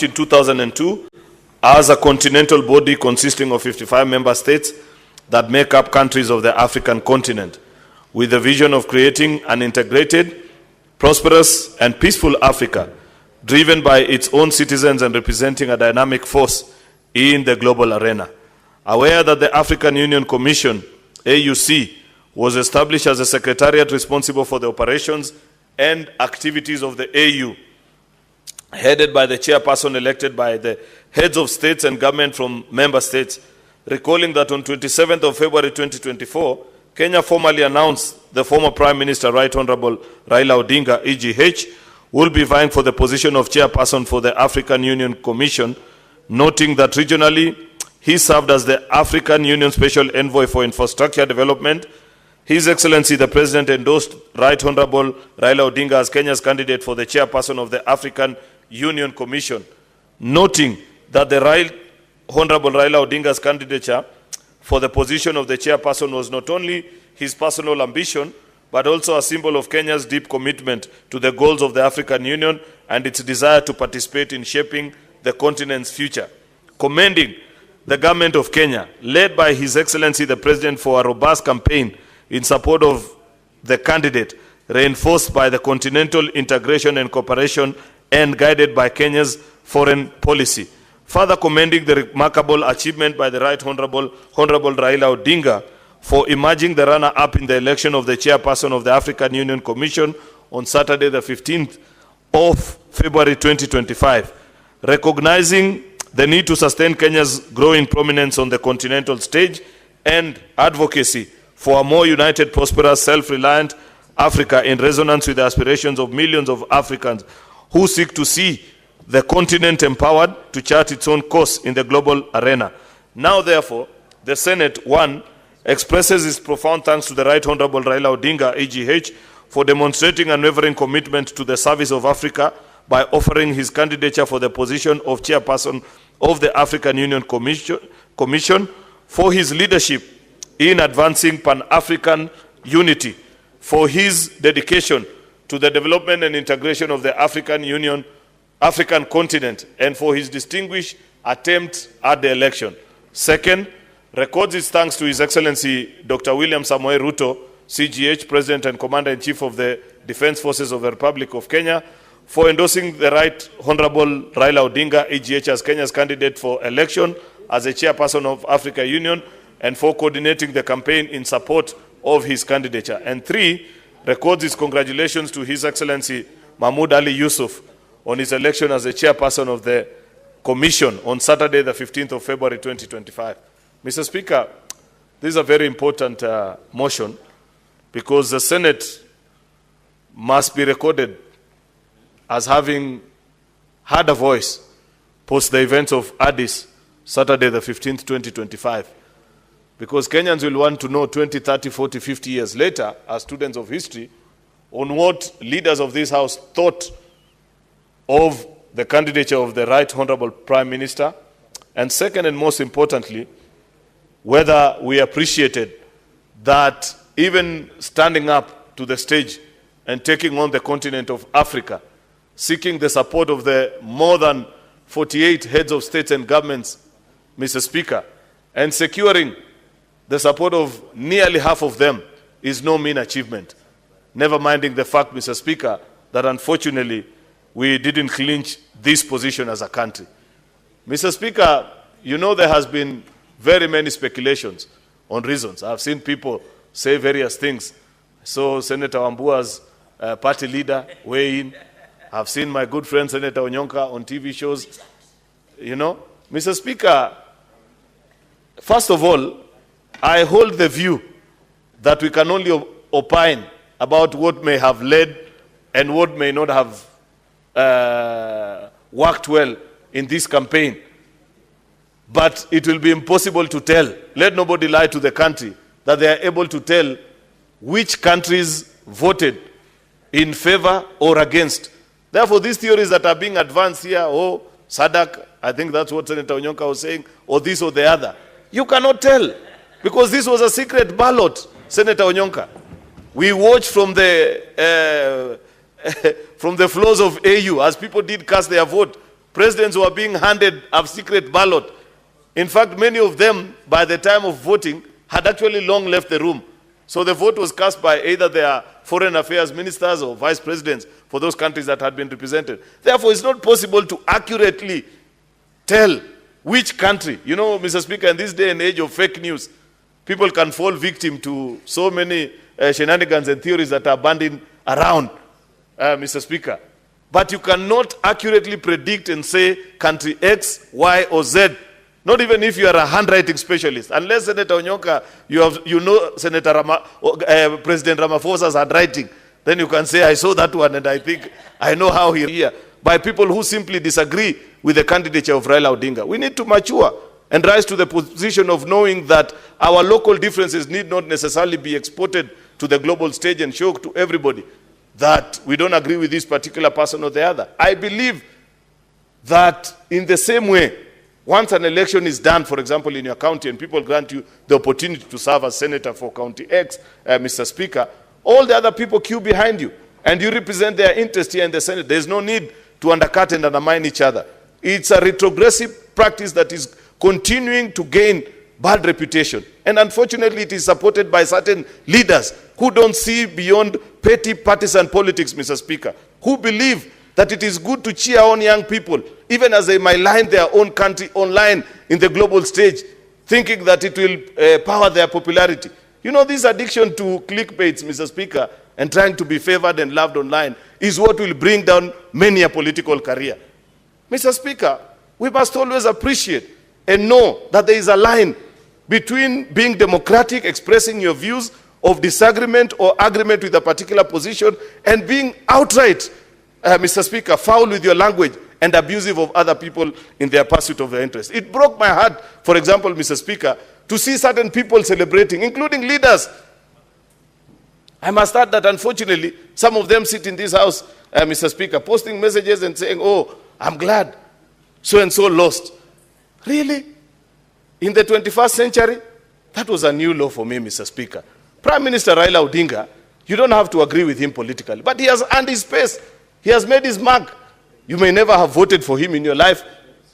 In 2002, as a continental body consisting of 55 member states that make up countries of the African continent, with the vision of creating an integrated, prosperous, and peaceful Africa, driven by its own citizens and representing a dynamic force in the global arena. Aware that the African Union Commission, AUC, was established as a secretariat responsible for the operations and activities of the AU, headed by the chairperson elected by the heads of states and government from member states, recalling that on 27th of February 2024, Kenya formally announced the former Prime Minister, Right Honorable Raila Odinga, EGH, will be vying for the position of chairperson for the African Union Commission, noting that regionally he served as the African Union Special Envoy for Infrastructure Development. His Excellency the President endorsed Right Honorable Raila Odinga as Kenya's candidate for the chairperson of the African Union Commission, noting that the Right Honorable Raila Odinga's candidature for the position of the chairperson was not only his personal ambition, but also a symbol of Kenya's deep commitment to the goals of the African Union and its desire to participate in shaping the continent's future. Commending the government of Kenya, led by His Excellency the President, for a robust campaign in support of the candidate, reinforced by the continental integration and cooperation and guided by Kenya's foreign policy. Further commending the remarkable achievement by the Right Honorable Raila Odinga for emerging the runner-up in the election of the chairperson of the African Union Commission on Saturday the 15th of February 2025, recognizing the need to sustain Kenya's growing prominence on the continental stage and advocacy for a more united, prosperous, self-reliant Africa in resonance with the aspirations of millions of Africans who seek to see the continent empowered to chart its own course in the global arena. Now, therefore, the Senate, 1, expresses its profound thanks to the Right Honorable Raila Odinga, EGH, for demonstrating unwavering commitment to the service of Africa by offering his candidature for the position of chairperson of the African Union Commission, for his leadership in advancing Pan-African unity, for his dedication to the development and integration of the African continent, and for his distinguished attempt at the election. Second, records its thanks to His Excellency Dr. William Samoei Ruto, CGH, President and Commander-in-Chief of the Defense Forces of the Republic of Kenya, for endorsing the Right Honorable Raila Odinga, EGH, as Kenya's candidate for election as a chairperson of Africa Union, and for coordinating the campaign in support of his candidature. And 3, records its congratulations to His Excellency Mahmoud Ali Yusuf on his election as the chairperson of the Commission on Saturday, the 15th of February 2025. Mr. Speaker, this is a very important motion because the Senate must be recorded as having had a voice post the events of Addis, Saturday, the 15th, 2025. Because Kenyans will want to know 20, 30, 40, 50 years later, as students of history, on what leaders of this House thought of the candidature of the Right Honorable Prime Minister, and second and most importantly, whether we appreciated that even standing up to the stage and taking on the continent of Africa, seeking the support of the more than 48 heads of states and governments, Mr. Speaker, and securing the support of nearly half of them is no mean achievement. Never minding the fact, Mr. Speaker, that unfortunately we didn't clinch this position as a country. Mr. Speaker, you know there has been very many speculations on reasons. I've seen people say various things. So Senator Wambua's party leader weigh in. I've seen my good friend Senator Onyonka on TV shows. You know, Mr. Speaker, first of all, I hold the view that we can only opine about what may have led and what may not have worked well in this campaign. But it will be impossible to tell. Let nobody lie to the country that they are able to tell which countries voted in favor or against. Therefore, these theories that are being advanced here, oh, SADC, I think that's what Senator Onyonka was saying, or this or the other, you cannot tell. Because this was a secret ballot, Senator Onyonka. We watched from the floors of AU as people did cast their vote presidents were being handed a secret ballot. In fact, many of them, by the time of voting, had actually long left the room. So the vote was cast by either their foreign affairs ministers or vice presidents for those countries that had been represented. Therefore, it's not possible to accurately tell which country. You know, Mr. Speaker, in this day and age of fake news, people can fall victim to so many shenanigans and theories that are banding around, Mr. Speaker. But you cannot accurately predict and say country X, Y, or Z, not even if you are a handwriting specialist. Unless Senator Onyonka, you know President Ramaphosa's handwriting, then you can say, I saw that one and I think I know how he here. By people who simply disagree with the candidature of Raila Odinga. We need to mature and rise to the position of knowing that our local differences need not necessarily be exported to the global stage and show to everybody that we don't agree with this particular person or the other. I believe that in the same way, once an election is done, for example, in your county, and people grant you the opportunity to serve as senator for County X, Mr. Speaker, all the other people queue behind you, and you represent their interest here in the Senate. There's no need to undercut and undermine each other. It's a retrogressive practice that is continuing to gain bad reputation. And unfortunately, it is supported by certain leaders who don't see beyond petty partisan politics, Mr. Speaker, who believe that it is good to cheer on young people, even as they malign their own country online in the global stage, thinking that it will power their popularity. You know, this addiction to clickbaits, Mr. Speaker, and trying to be favored and loved online is what will bring down many a political career. Mr. Speaker, we must always appreciate and know that there is a line between being democratic, expressing your views of disagreement or agreement with a particular position, and being outright, Mr. Speaker, foul with your language and abusive of other people in their pursuit of their interests. It broke my heart, for example, Mr. Speaker, to see certain people celebrating, including leaders. I must add that unfortunately, some of them sit in this house, Mr. Speaker, posting messages and saying, oh, I'm glad so-and-so lost. Really? In the 21st century? That was a new law for me, Mr. Speaker. Prime Minister Raila Odinga, you don't have to agree with him politically, but he has earned his space. He has made his mark. You may never have voted for him in your life,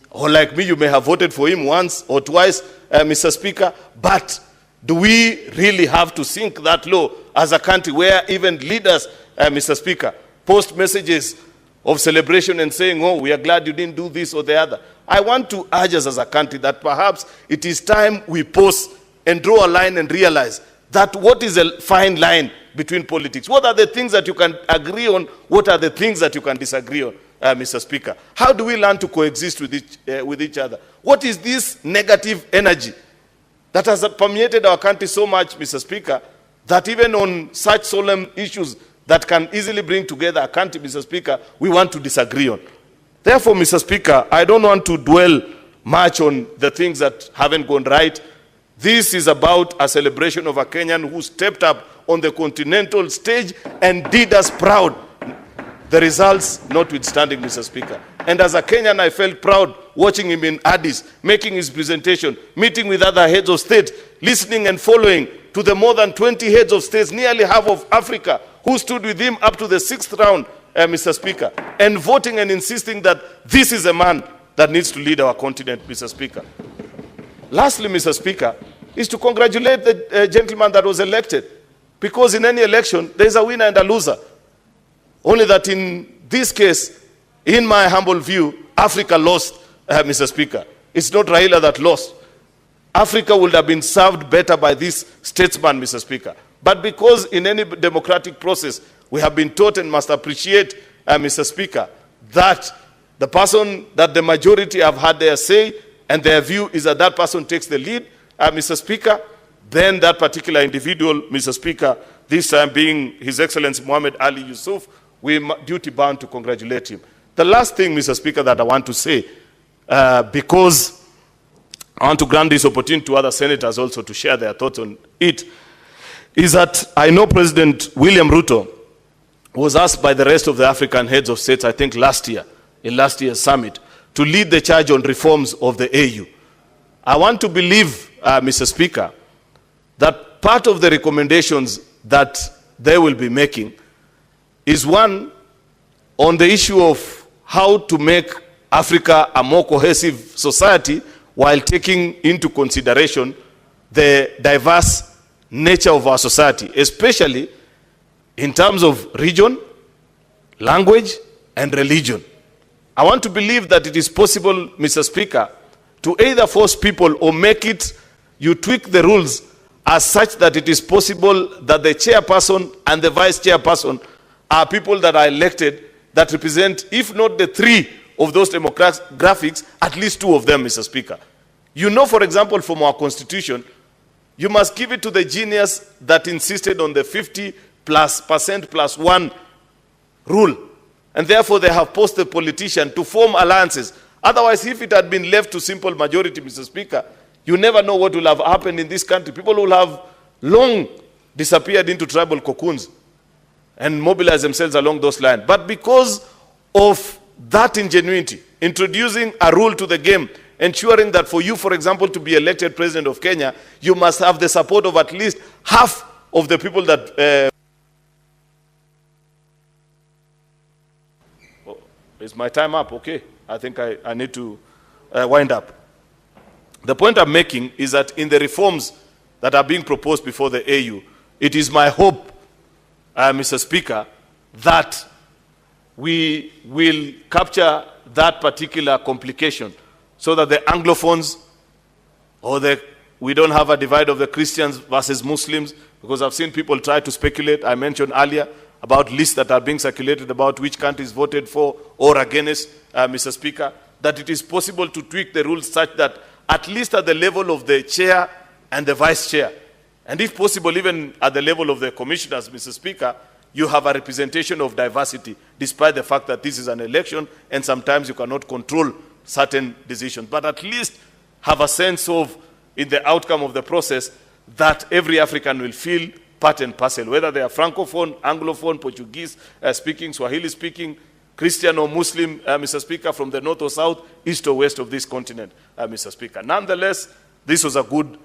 or like me, you may have voted for him once or twice, Mr. Speaker, but do we really have to sink that low as a country where even leaders, Mr. Speaker, post messages of celebration and saying, oh, we are glad you didn't do this or the other? I want to urge us as a country that perhaps it is time we pause and draw a line and realize that what is a fine line between politics? What are the things that you can agree on? What are the things that you can disagree on, Mr. Speaker? How do we learn to coexist with each other? What is this negative energy that has permeated our country so much, Mr. Speaker, that even on such solemn issues that can easily bring together a country, Mr. Speaker, we want to disagree on? Therefore, Mr. Speaker, I don't want to dwell much on the things that haven't gone right. This is about a celebration of a Kenyan who stepped up on the continental stage and did us proud. The results notwithstanding, Mr. Speaker. And as a Kenyan, I felt proud watching him in Addis, making his presentation, meeting with other heads of state, listening and following to the more than 20 heads of states, nearly half of Africa, who stood with him up to the 6th round, Mr. Speaker, and voting and insisting that this is a man that needs to lead our continent, Mr. Speaker. Lastly, Mr. Speaker, is to congratulate the gentleman that was elected, because in any election, there is a winner and a loser. Only that in this case, in my humble view, Africa lost, Mr. Speaker. It's not Raila that lost. Africa would have been served better by this statesman, Mr. Speaker. But because in any democratic process, we have been taught and must appreciate, Mr. Speaker, that the person that the majority have had their say and their view is that that person takes the lead, Mr. Speaker, then that particular individual, Mr. Speaker, this time being His Excellency Mohamed Ali Yusuf, we are duty bound to congratulate him. The last thing, Mr. Speaker, that I want to say, because I want to grant this opportunity to other senators also to share their thoughts on it, is that I know President William Ruto was asked by the rest of the African heads of states, I think last year, in last year's summit, to lead the charge on reforms of the AU. I want to believe, Mr. Speaker, that part of the recommendations that they will be making is one on the issue of how to make Africa a more cohesive society while taking into consideration the diverse nature of our society, especially in terms of region, language, and religion. I want to believe that it is possible, Mr. Speaker, to either force people or make it, you tweak the rules as such that it is possible that the chairperson and the vice chairperson are people that are elected that represent, if not the three of those demographics, at least two of them, Mr. Speaker. You know, for example, from our constitution, you must give it to the genius that insisted on the 50% plus one rule. And therefore, they have forced the politician to form alliances. Otherwise, if it had been left to simple majority, Mr. Speaker, you never know what will have happened in this country. People will have long disappeared into tribal cocoons and mobilized themselves along those lines. But because of that ingenuity, introducing a rule to the game, ensuring that for you, for example, to be elected president of Kenya, you must have the support of at least half of the people that... Is my time up? Okay. I think I need to wind up. The point I'm making is that in the reforms that are being proposed before the AU, it is my hope, Mr. Speaker, that we will capture that particular complication so that the Anglophones or we don't have a divide of the Christians versus Muslims, because I've seen people try to speculate. I mentioned earlier about lists that are being circulated about which countries voted for or against, Mr. Speaker, that it is possible to tweak the rules such that at least at the level of the chair and the vice chair, and if possible even at the level of the commissioners, Mr. Speaker, you have a representation of diversity, despite the fact that this is an election and sometimes you cannot control certain decisions. But at least have a sense of, in the outcome of the process, that every African will feel part and parcel, whether they are Francophone, Anglophone, Portuguese speaking, Swahili speaking, Christian or Muslim, Mr. Speaker, from the north or south, east or west of this continent, Mr. Speaker. Nonetheless, this was a good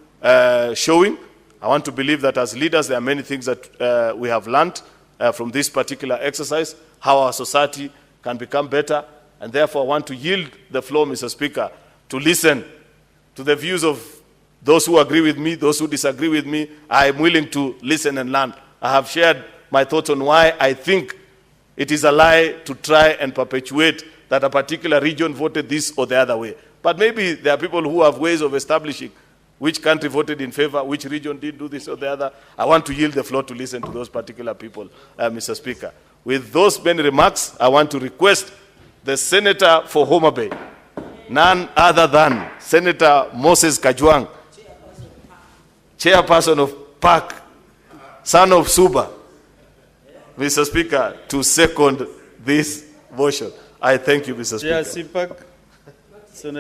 showing. I want to believe that as leaders, there are many things that we have learned from this particular exercise, how our society can become better, and therefore I want to yield the floor, Mr. Speaker, to listen to the views of those who agree with me, those who disagree with me. I am willing to listen and learn. I have shared my thoughts on why I think it is a lie to try and perpetuate that a particular region voted this or the other way. But maybe there are people who have ways of establishing which country voted in favor, which region did do this or the other. I want to yield the floor to listen to those particular people, Mr. Speaker. With those many remarks, I want to request the Senator for Homa Bay, none other than Senator Moses Kajwang, Chairperson of PAC, son of Suba, Mr. Speaker, to second this motion. I thank you, Mr. Speaker. Chair, CPAC, Senator.